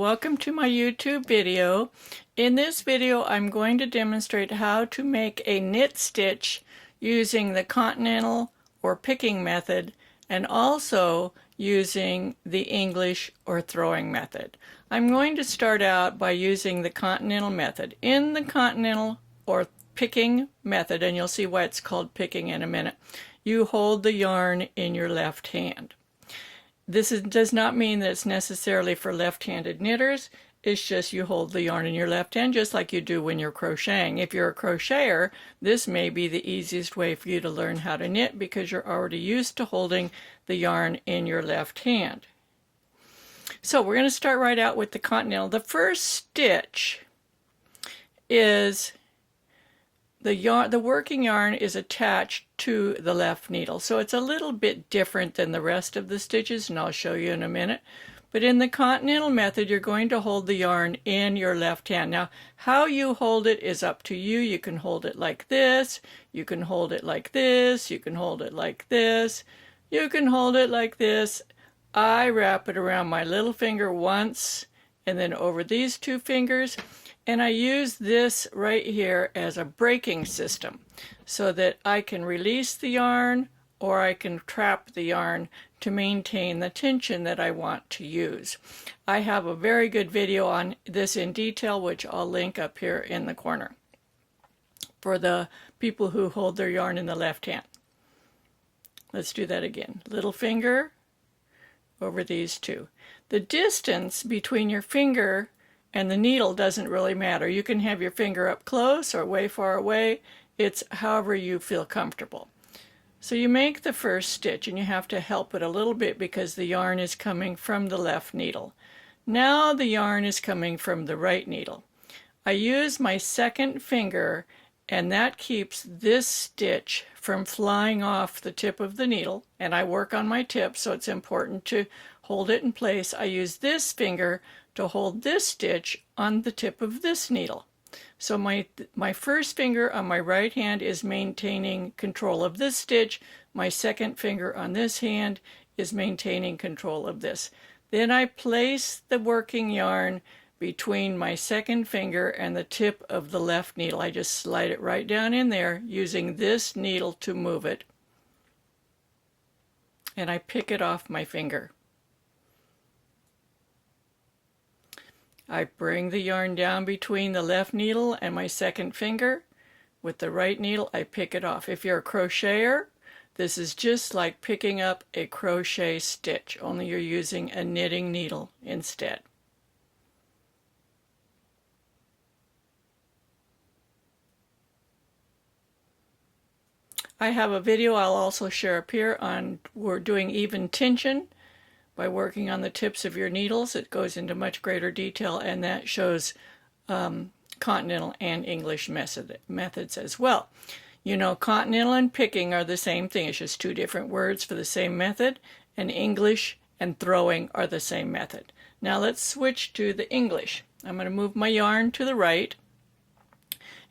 welcome to my YouTube video. In this video I'm going to demonstrate how to make a knit stitch using the Continental or picking method and also using the English or throwing method. I'm going to start out by using the Continental method. In the Continental or picking method, and you'll see why it's called picking in a minute, you hold the yarn in your left hand. Does not mean that it's necessarily for left-handed knitters. It's just you hold the yarn in your left hand just like you do when you're crocheting. If you're a crocheter, this may be the easiest way for you to learn how to knit because you're already used to holding the yarn in your left hand. So we're going to start right out with the Continental. The first stitch is the working yarn is attached to the left needle, so it's a little bit different than the rest of the stitches, and I'll show you in a minute. But in the Continental method, you're going to hold the yarn in your left hand. Now, how you hold it is up to you. You can hold it like this, you can hold it like this, you can hold it like this, you can hold it like this. I wrap it around my little finger once, and then over these two fingers. And I use this right here as a braking system so that I can release the yarn or I can trap the yarn to maintain the tension that I want to use. I have a very good video on this in detail, which I'll link up here in the corner for the people who hold their yarn in the left hand. Let's do that again. Little finger over these two. The distance between your finger and the needle doesn't really matter. You can have your finger up close or way far away. It's however you feel comfortable. So you make the first stitch and you have to help it a little bit because the yarn is coming from the left needle. Now the yarn is coming from the right needle. I use my second finger and that keeps this stitch from flying off the tip of the needle, and I work on my tip, so it's important to hold it in place. I use this finger to hold this stitch on the tip of this needle. So my first finger on my right hand is maintaining control of this stitch. My second finger on this hand is maintaining control of this. Then I place the working yarn between my second finger and the tip of the left needle. I just slide it right down in there using this needle to move it. And I pick it off my finger. I bring the yarn down between the left needle and my second finger. With the right needle, I pick it off. If you're a crocheter, this is just like picking up a crochet stitch, only you're using a knitting needle instead. I have a video I'll also share up here on we're doing even tension by working on the tips of your needles. It goes into much greater detail, and that shows Continental and English methods as well. You know, Continental and picking are the same thing. It's just two different words for the same method, and English and throwing are the same method. Now let's switch to the English. I'm going to move my yarn to the right.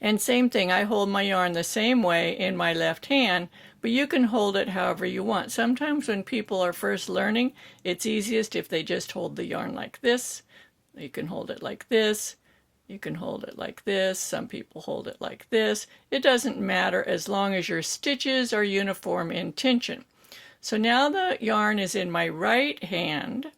And same thing, I hold my yarn the same way in my left hand, but you can hold it however you want. Sometimes when people are first learning, it's easiest if they just hold the yarn like this. You can hold it like this. You can hold it like this. Some people hold it like this. It doesn't matter as long as your stitches are uniform in tension. So now the yarn is in my right hand.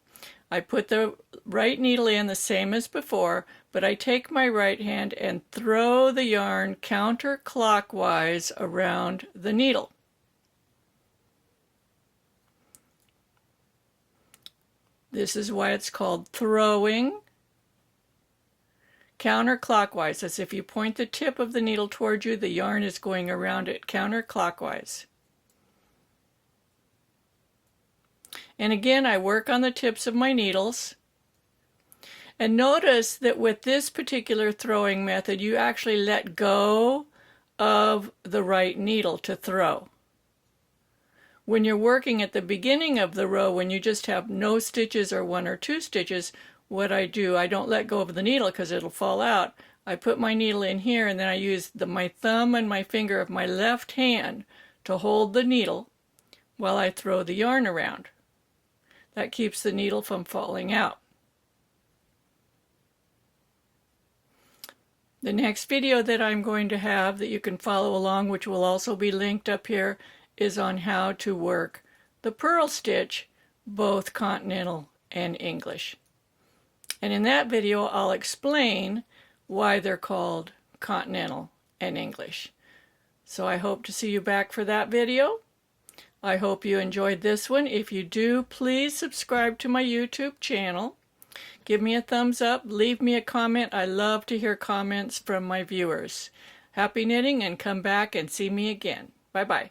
I put the right needle in the same as before, but I take my right hand and throw the yarn counterclockwise around the needle. This is why it's called throwing. Counterclockwise, as if you point the tip of the needle toward you, the yarn is going around it counterclockwise. And again, I work on the tips of my needles. And notice that with this particular throwing method, you actually let go of the right needle to throw. When you're working at the beginning of the row, when you just have no stitches or one or two stitches, what I do, I don't let go of the needle because it'll fall out. I put my needle in here and then I use my thumb and my finger of my left hand to hold the needle while I throw the yarn around. That keeps the needle from falling out. The next video that I'm going to have that you can follow along, which will also be linked up here, is on how to work the purl stitch, both Continental and English. And in that video, I'll explain why they're called Continental and English. So I hope to see you back for that video. I hope you enjoyed this one. If you do, please subscribe to my YouTube channel. Give me a thumbs up, leave me a comment. I love to hear comments from my viewers. Happy knitting, and come back and see me again. Bye-bye.